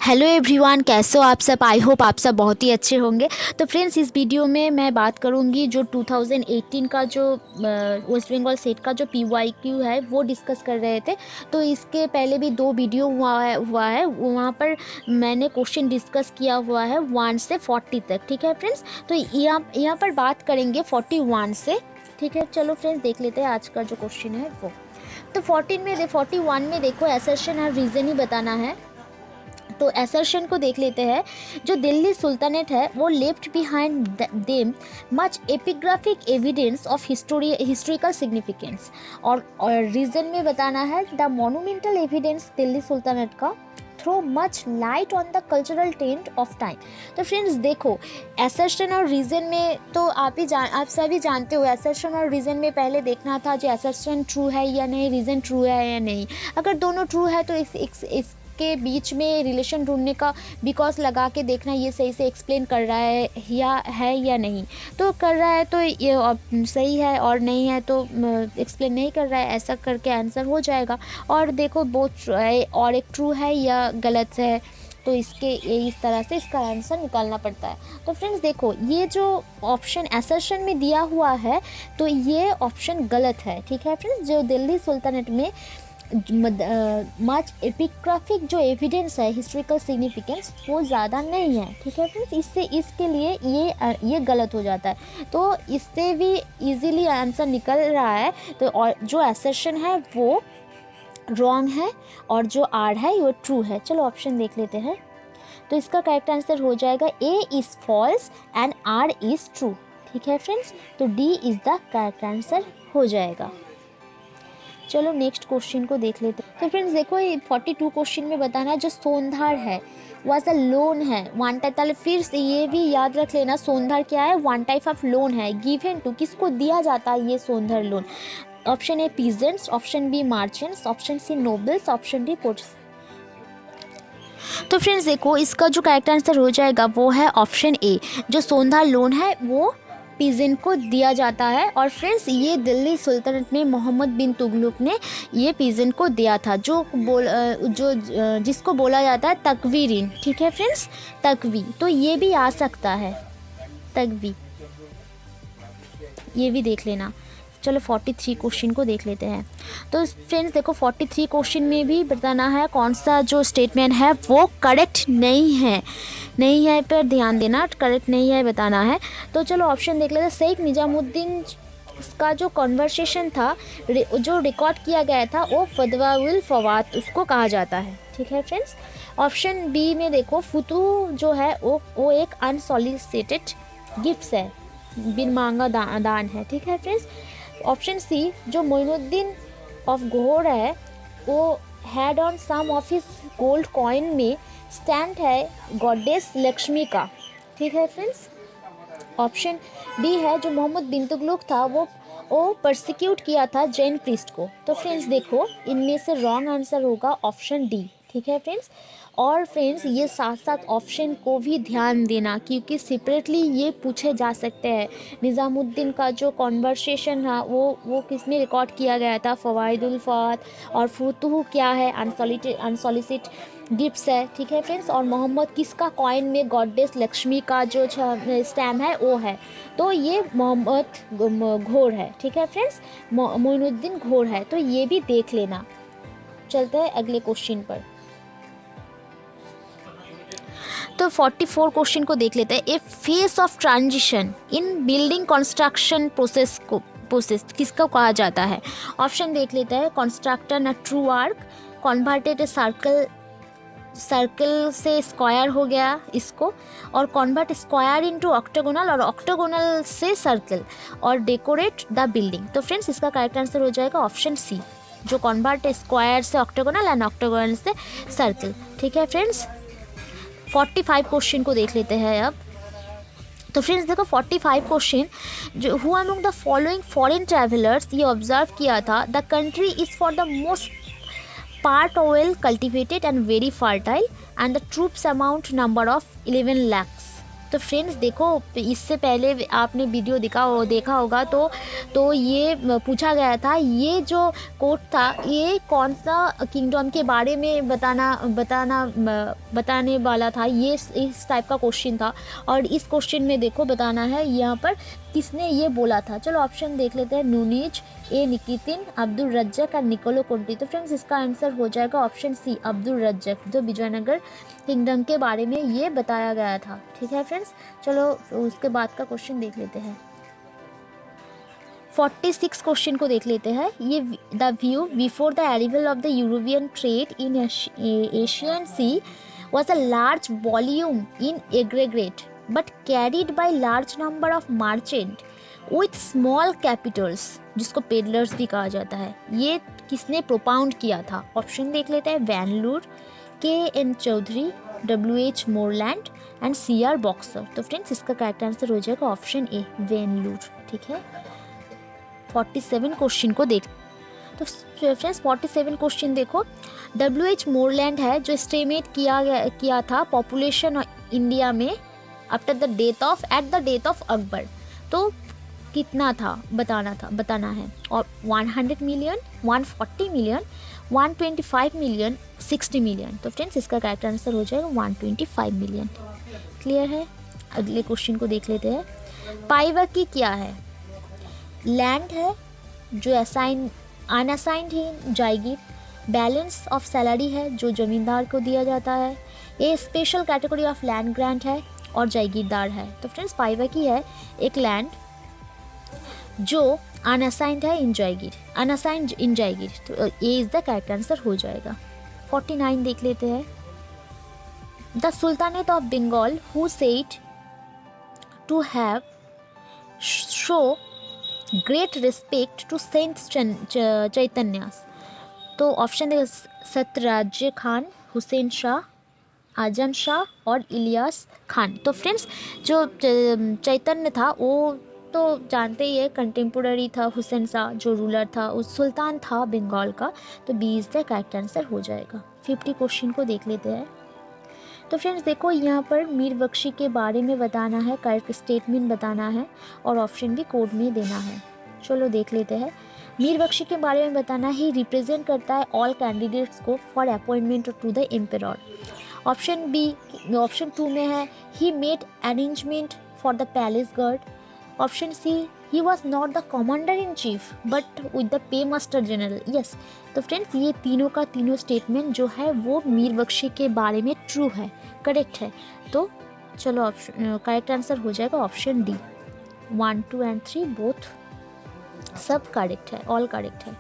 Hello everyone, कैसे हो आप सब। आई होप आप सब बहुत ही अच्छे होंगे। तो फ्रेंड्स, इस वीडियो में मैं बात करूंगी जो 2018 का जो वेस्ट बंगाल सेट का जो PYQ है वो डिस्कस कर रहे थे। तो इसके पहले भी 2 वीडियो हुआ है वहाँ पर मैंने क्वेश्चन डिस्कस किया हुआ है 1 से 40 तक। ठीक है फ्रेंड्स, तो यहाँ पर बात करेंगे 41 से। ठीक है, चलो फ्रेंड्स देख लेते हैं आज का जो क्वेश्चन है वो। तो 41 में देखो असर्शन और रीज़न ही बताना है। तो असर्शन को देख लेते हैं। जो दिल्ली सुल्तानेट है वो left behind them much epigraphic evidence of historical significance. और रीजन में बताना है the monumental evidence Delhi sultanate का throw much light on the cultural trend of time. तो फ्रेंड्स देखो, असर्शन और रीज़न में तो आप सभी जानते हो। असर्शन और रीज़न में पहले देखना था जो असर्शन ट्रू है या नहीं, रीज़न ट्रू है या नहीं। अगर दोनों ट्रू है तो इसके बीच में रिलेशन ढूंढने का बिकॉज लगा के देखना ये सही से एक्सप्लेन कर रहा है या नहीं। तो कर रहा है तो ये सही है, और नहीं है तो एक्सप्लेन नहीं कर रहा है, ऐसा करके आंसर हो जाएगा। और देखो बोथ और एक ट्रू है या गलत है, तो इस तरह से इसका आंसर निकालना पड़ता है। तो फ्रेंड्स देखो, ये जो ऑप्शन असर्शन में दिया हुआ है तो ये ऑप्शन गलत है। ठीक है फ्रेंड्स, जो दिल्ली सुल्तानेट में मच एपिग्राफिक जो एविडेंस है हिस्टोरिकल सिग्निफिकेंस वो ज़्यादा नहीं है। ठीक है फ्रेंड्स, इसके लिए ये गलत हो जाता है। तो इससे भी इजीली आंसर निकल रहा है। तो और जो असर्शन है वो रॉन्ग है और जो आर है वो ट्रू है। चलो ऑप्शन देख लेते हैं। तो इसका करेक्ट आंसर हो जाएगा A is false and R is true. ठीक है फ्रेंड्स, तो D is the correct answer हो जाएगा। चलो नेक्स्ट क्वेश्चन को देख लेते हैं। तो फ्रेंड्स देखो, ये 42 क्वेश्चन में बताना है जो सोनधार है वह लोन है वन टाइप। ताले फिर से ये भी याद रख लेना, सोनधार क्या है, वन टाइप ऑफ लोन है। गिवन टू किसको दिया जाता है ये sondhar loan. Option A peasants, option B merchants, option C nobles, option D ports. तो फ्रेंड्स देखो, इसका जो करेक्ट आंसर हो जाएगा वो है ऑप्शन ए। जो सोनधार लोन है वो पीजेंट को दिया जाता है। और फ्रेंड्स ये दिल्ली सुल्तानेट में मोहम्मद बिन तुगलक ने ये पीजेंट को दिया था, जिसको बोला जाता है तकवी ऋण। ठीक है फ्रेंड्स, तकवी, तो ये भी आ सकता है तकवी, ये भी देख लेना। चलो 43 क्वेश्चन को देख लेते हैं। तो फ्रेंड्स देखो, 43 क्वेश्चन में भी बताना है कौन सा जो स्टेटमेंट है वो करेक्ट नहीं है पर ध्यान देना, करेक्ट नहीं है बताना है। तो चलो ऑप्शन देख लेते हैं। शेख निजामुद्दीन का जो कन्वर्सेशन था, जो रिकॉर्ड किया गया था, वो फतवाउल फवाद उसको कहा जाता है। ठीक है फ्रेंड्स, ऑप्शन बी में देखो, फुतूह जो है वो एक अनसॉलिसिटेड गिफ्ट है, बिन मांगा दान है। ठीक है फ्रेंड्स, ऑप्शन सी जो मोइनुद्दीन ऑफ घोर है वो head on some of his gold coin में स्टैम्प है गॉडेस लक्ष्मी का। ठीक है फ्रेंड्स, ऑप्शन डी है जो मोहम्मद बिन तुगलक था वो परसिक्यूट किया था जैन प्रीस्ट को। तो फ्रेंड्स देखो, इनमें से रॉन्ग आंसर होगा ऑप्शन डी। ठीक है फ्रेंड्स, और फ्रेंड्स ये साथ साथ ऑप्शन को भी ध्यान देना क्योंकि सेपरेटली ये पूछे जा सकते हैं। निज़ामुद्दीन का जो कॉन्वर्सेशन था वो किस में रिकॉर्ड किया गया था, फवाइदुल फवाद। और फुतूह क्या है, अनसॉलिसिट गिफ्ट्स है। ठीक है फ्रेंड्स, और मोहम्मद किसका कॉइन में गॉडेस लक्ष्मी का जो स्टैम्प है वो है, तो ये मोहम्मद घोर है। ठीक है फ्रेंड्स, मोइनुद्दीन घोर है, तो ये भी देख लेना। चलते हैं अगले क्वेश्चन पर। तो 44 क्वेश्चन को देख लेते हैं। A phase of transition in building construction process किसको कहा जाता है। ऑप्शन देख लेते हैं। कंस्ट्रक्टर ना ट्रू आर्क, कन्वर्टेड सर्कल से स्क्वायर हो गया इसको, और कन्वर्ट स्क्वायर इनटू ऑक्टागोनल, और ऑक्टागोनल से सर्कल, और डेकोरेट द बिल्डिंग। तो फ्रेंड्स इसका करेक्ट आंसर हो जाएगा ऑप्शन सी, जो कन्वर्ट स्क्वायर से ऑक्टागोनल एंड ऑक्टागोनल से सर्कल। ठीक है फ्रेंड्स, 45 क्वेश्चन को देख लेते हैं अब। तो फ्रेंड्स देखो, 45 क्वेश्चन जो who among the following foreign travellers ये ऑब्जर्व किया था the country is for the most part well cultivated and very fertile and the troops amount number of 11 lakhs। तो फ्रेंड्स देखो, इससे पहले आपने वीडियो देखा होगा तो ये पूछा गया था, ये जो कोट था ये कौन सा किंगडम के बारे में बताने वाला था, ये इस टाइप का क्वेश्चन था। और इस क्वेश्चन में देखो बताना है यहाँ पर किसने ये बोला था। चलो ऑप्शन देख लेते हैं, नूनीज, ए निकितिन, अब्दुल रज्जक और निकोलो कोंटी। तो फ्रेंड्स इसका आंसर हो जाएगा ऑप्शन सी, अब्दुल रज्जक, जो विजयनगर किंगडम के बारे में ये बताया गया था। ठीक है फ्रेंड्स, चलो उसके बाद का क्वेश्चन देख लेते हैं। 46 क्वेश्चन को देख लेते हैं। ये the view before the arrival of the European trade in Asian sea was a large volume in aggregate but carried by large number of merchant with small capitals, जिसको पेडलर्स भी कहा जाता है। ये किसने प्रोपाउंड किया था? ऑप्शन देख लेते हैं, Van Leur, K N. Chaudhuri, W.H. Moreland and C.R. Boxer. तो फ्रेंड्स इसका करेक्ट आंसर हो जाएगा ऑप्शन ए, वैन लूर। ठीक है, 47 क्वेश्चन को देख। तो फ्रेंड्स 47 क्वेश्चन देखो, W.H. मोरलैंड है जो एस्टिमेट किया था पॉपुलेशन इंडिया में at the death of Akbar. तो कितना था बताना है। और 100 मिलियन, 140 मिलियन, 125 मिलियन, 60 मिलियन। तो फ्रेंड्स इसका करेक्ट आंसर हो जाएगा 125 मिलियन। क्लियर है? अगले क्वेश्चन को देख लेते हैं। पाइवाकी क्या है? लैंड है जो अनअसाइंड है, जायगीर। बैलेंस ऑफ सैलरी है जो जमींदार को दिया जाता है। ये special category of land grant है और जागीरदार है। तो फ्रेंड्स पाइवाकी है एक लैंड जो अनअसाइंड है इन जायगीर, अनअसाइंड इन जायगीर। तो ये इज द करेक्ट आंसर हो जाएगा। 49 देख लेते हैं। The sultanate of Bengal who said to have show great respect to saint Chaitanya. तो ऑप्शन देखो, सतराज्य खान, हुसैन शाह, आजम शाह और इलियास खान। तो फ्रेंड्स जो चैतन्य था वो तो जानते ही है, कंटेम्पोररी था। हुसैन शाह जो रूलर था, उस सुल्तान था बंगाल का। तो B is the correct answer हो जाएगा। 50 क्वेश्चन को देख लेते हैं। तो फ्रेंड्स देखो यहाँ पर मीर बख्शी के बारे में बताना है, करेक्ट स्टेटमेंट बताना है और ऑप्शन भी कोड में देना है। चलो देख लेते हैं। मीर बख्शी के बारे में बताना ही रिप्रेजेंट करता है ऑल कैंडिडेट्स को for appointment to the emperor. Option B, option 2 में है he made arrangement for the palace guard. Option C, he was not the commander in chief but with the paymaster general. Yes, तो friends ये तीनों का तीनों statement जो है वो मीर बख्शी के बारे में ट्रू है, करेक्ट है। तो चलो ऑप्शन करेक्ट आंसर हो जाएगा ऑप्शन डी। 1, 2 एंड 3 बोथ सब करेक्ट है, ऑल करेक्ट है।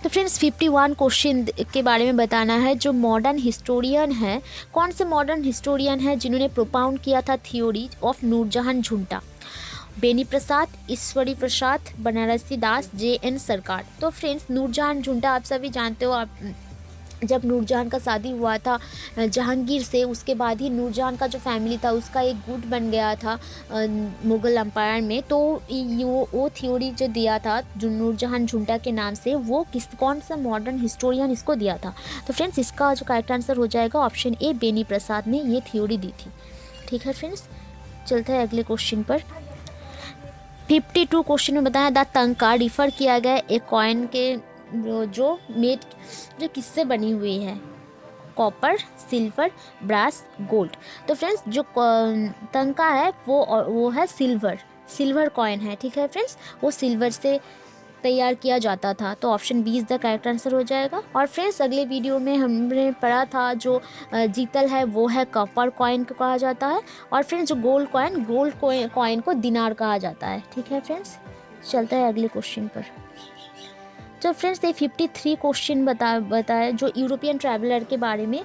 तो फ्रेंड्स 51 क्वेश्चन के बारे में बताना है। जो मॉडर्न हिस्टोरियन है, कौन से मॉडर्न हिस्टोरियन है जिन्होंने प्रोपाउंड किया था theory of Nur Jahan junta? Beni Prasad, Ishwari Prasad, Banarasi Das, J.N. Sarkar. तो फ्रेंड्स नूरजहां झुंटा आप सभी जानते हो। आप जब नूरजहां का शादी हुआ था जहांगीर से, उसके बाद ही नूरजहां का जो फैमिली था उसका एक गुट बन गया था मुग़ल एम्पायर में। तो वो थ्योरी जो दिया था जो नूरजहां झुंटा के नाम से, वो कौन सा मॉडर्न हिस्टोरियन इसको दिया था? तो फ्रेंड्स इसका जो करेक्ट आंसर हो जाएगा ऑप्शन ए, बेनी प्रसाद ने ये थ्योरी दी थी। ठीक है फ्रेंड्स, चलते हैं अगले क्वेश्चन पर। 52 क्वेश्चन में बताया द तंका रिफ़र किया गया एक कॉइन के जो किससे बनी हुई है? Copper, silver, brass, gold. तो फ्रेंड्स जो तंका है वो है सिल्वर कॉइन है। ठीक है फ्रेंड्स, वो सिल्वर से तैयार किया जाता था। तो option B is the correct answer हो जाएगा। और फ्रेंड्स अगले वीडियो में हमने पढ़ा था जो जीतल है वो है कॉपर कॉइन को कहा जाता है। और फ्रेंड्स जो गोल्ड कॉइन को दिनार कहा जाता है। ठीक है फ्रेंड्स, चलता है अगले क्वेश्चन पर। तो फ्रेंड्स ये 53 क्वेश्चन बताया जो यूरोपियन ट्रैवलर के बारे में,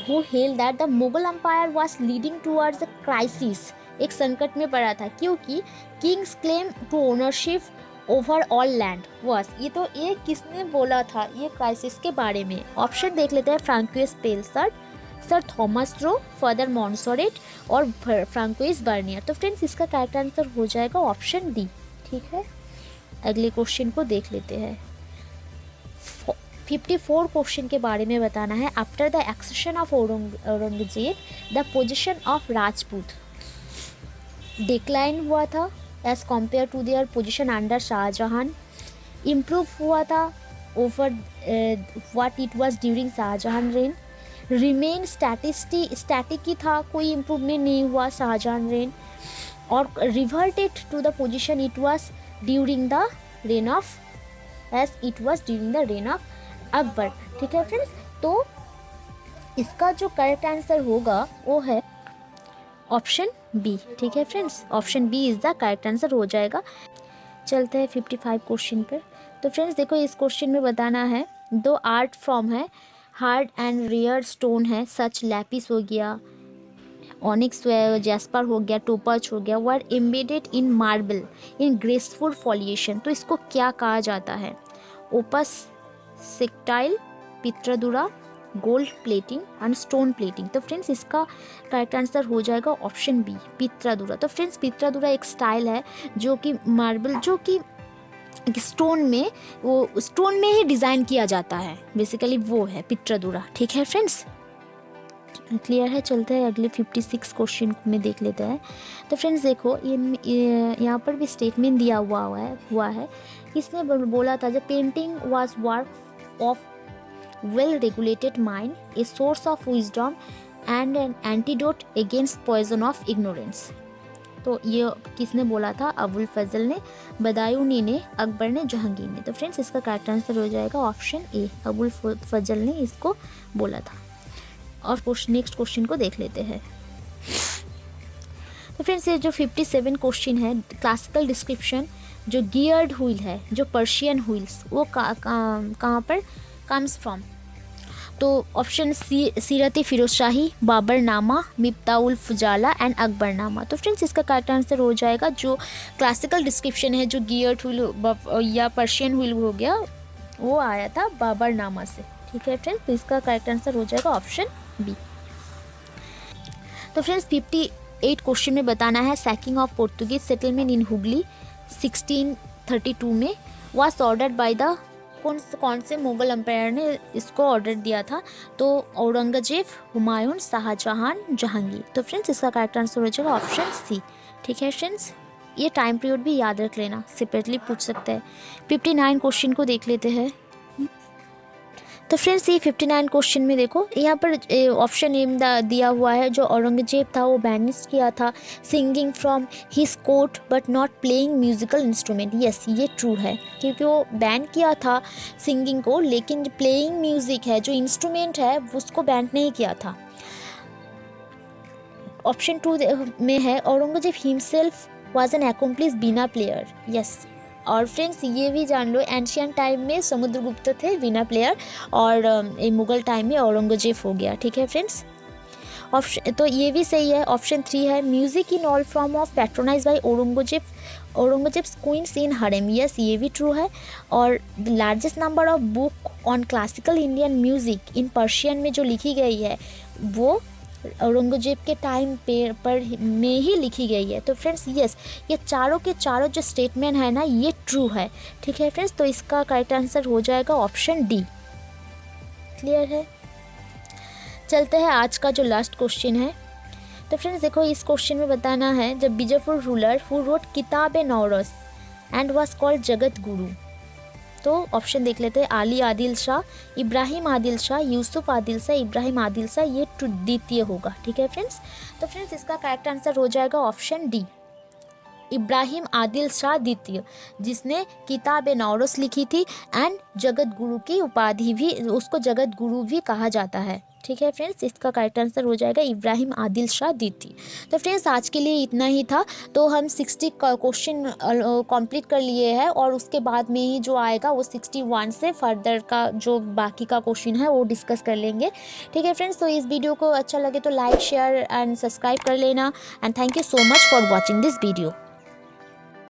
who held that the Mughal Empire was leading towards a crisis, एक संकट में पड़ा था क्योंकि king's claim to ownership over all land was, ये तो ये किसने बोला था ये क्राइसिस के बारे में? ऑप्शन देख लेते हैं, Francois Pelsaert, sir Thomas Roe, father Monserrate और फ्रांकोइस बर्नियर। तो फ्रेंड्स इसका करेक्ट आंसर हो जाएगा ऑप्शन डी। ठीक है, अगले क्वेश्चन को देख लेते हैं। 54 क्वेश्चन के बारे में बताना है। After the accession of Aurangzeb the position of Rajput decline हुआ था as compare to their position under Shah Jahan, improve हुआ था over what it was during Shah Jahan reign, remain static ही था, कोई इम्प्रूवमेंट नहीं हुआ शाहजहां रेन, और reverted to the position it was during the reign of Akbar. ठीक है फ्रेंड्स, तो इसका जो करेक्ट आंसर होगा वो है ऑप्शन बी। ठीक है friends, option B is the correct answer हो जाएगा। चलते हैं 55 क्वेश्चन पर। तो फ्रेंड्स देखो, इस क्वेश्चन में बताना है, दो आर्ट फॉर्म है, हार्ड एंड रेयर स्टोन है, सच लैपिस हो गया, ऑनिक्स जैस्पर हो गया, टोपाज हो गया, were embedded in marble in graceful foliation. तो इसको क्या कहा जाता है? Opus sectile, pietra dura, gold plating and stone plating. तो फ्रेंड्स इसका करेक्ट आंसर हो जाएगा ऑप्शन बी, पित्रदुरा। तो फ्रेंड्स पित्रदुरा एक स्टाइल है जो कि मार्बल, जो कि स्टोन में, वो स्टोन में ही डिज़ाइन किया जाता है, बेसिकली वो है पित्रदुरा। ठीक है फ्रेंड्स, क्लियर है। चलते हैं अगले 56 क्वेश्चन में देख लेते हैं। तो फ्रेंड्स देखो, यहाँ पर भी स्टेटमेंट दिया हुआ है। इसने बोला था, जब painting was work of well regulated mind, a source of wisdom and an antidote against poison of ignorance. तो ये किसने बोला था? अबुल फजल ने, बदायूनी ने, अकबर ने, जहांगीर ने। तो फ्रेंड्स इसका करेक्ट आंसर हो जाएगा ऑप्शन ए, अबुल फजल ने इसको बोला था। और नेक्स्ट क्वेश्चन को देख लेते हैं। तो फ्रेंड्स ये जो 57 क्वेश्चन है, क्लासिकल डिस्क्रिप्शन जो गियर्ड व्हील है, जो पर्शियन व्हील्स, वो कहाँ पर कम्स फ्रॉम? तो ऑप्शन सी, सीरत फिरोज शाही, बाबरनामा, मिफ्ताहुल फुजाला एंड अकबरनामा। तो फ्रेंड्स इसका करेक्ट आंसर हो जाएगा, जो क्लासिकल डिस्क्रिप्शन है, जो गियर्ड व्हील या पर्शियन व्हील हो गया, वो आया था बाबरनामा से। ठीक है फ्रेंड्स, तो इसका करेक्ट आंसर हो जाएगा ऑप्शन बी। तो फ्रेंड्स 58 क्वेश्चन में बताना है, sacking of Portuguese settlement in Hooghly 1632 में वाज ऑर्डर्ड बाय द, कौन से मुगल एम्पायर ने इसको ऑर्डर दिया था? तो औरंगजेब, हुमायूं, शाहजहां, जहांगीर। तो फ्रेंड्स इसका करेक्ट आंसर हो जाएगा ऑप्शन सी। ठीक है फ्रेंड्स, ये टाइम पीरियड भी याद रख लेना, सेपरेटली पूछ सकते हैं। 59 क्वेश्चन को देख लेते हैं। तो फ्रेंड्स ये 59 क्वेश्चन में देखो, यहाँ पर ऑप्शन एम दिया हुआ है, जो औरंगजेब था वो बैनिश किया था singing from his court but not playing musical instrument. Yes, ये ट्रू है, क्योंकि वो बैन किया था सिंगिंग को, लेकिन प्लेइंग म्यूजिक है, जो इंस्ट्रूमेंट है, उसको बैन नहीं किया था। ऑप्शन 2 में है, Aurangzeb himself was an accomplished veena player. Yes, और फ्रेंड्स ये भी जान लो, एंशियंट टाइम में समुद्रगुप्त थे वीणा प्लेयर, और मुगल टाइम में औरंगजेब हो गया। ठीक है फ्रेंड्स, ऑप्शन तो ये भी सही है। ऑप्शन 3 है, music in all form of patronize by Aurangzeb's queens in harem. Yes, ये भी ट्रू है। और the largest number of book on classical Indian music in Persian में जो लिखी गई है, वो औरंगजेब के टाइम पर में ही लिखी गई है। तो फ्रेंड्स यस, ये चारों के चारों जो स्टेटमेंट है ना, ये ट्रू है। ठीक है फ्रेंड्स, तो इसका करेक्ट आंसर हो जाएगा ऑप्शन डी। क्लियर है। चलते हैं आज का जो लास्ट क्वेश्चन है। तो फ्रेंड्स देखो, इस क्वेश्चन में बताना है, जब Bijapur ruler who wrote Kitab e Nauras and was called Jagat Guru. तो ऑप्शन देख लेते हैं, आली आदिल शाह, इब्राहिम आदिल शाह, यूसुफ आदिल शाह, इब्राहिम आदिल शाह। ये द्वितीय होगा। ठीक है फ्रेंड्स, तो फ्रेंड्स इसका करेक्ट आंसर हो जाएगा ऑप्शन डी, इब्राहिम आदिल शाह द्वितीय, जिसने किताब-ए-नौरोज लिखी थी एंड जगत गुरु की उपाधि भी, उसको जगत गुरु भी कहा जाता है। ठीक है फ्रेंड्स, इसका करेक्ट आंसर हो जाएगा इब्राहिम आदिल शाह द्वितीय। तो फ्रेंड्स आज के लिए इतना ही था। तो हम 60 क्वेश्चन कंप्लीट कर लिए हैं, और उसके बाद में ही जो आएगा वो 61 से फर्दर का जो बाकी का क्वेश्चन है वो डिस्कस कर लेंगे। ठीक है फ्रेंड्स, तो इस वीडियो को अच्छा लगे तो लाइक, शेयर एंड सब्सक्राइब कर लेना। And thank you so much for watching this video.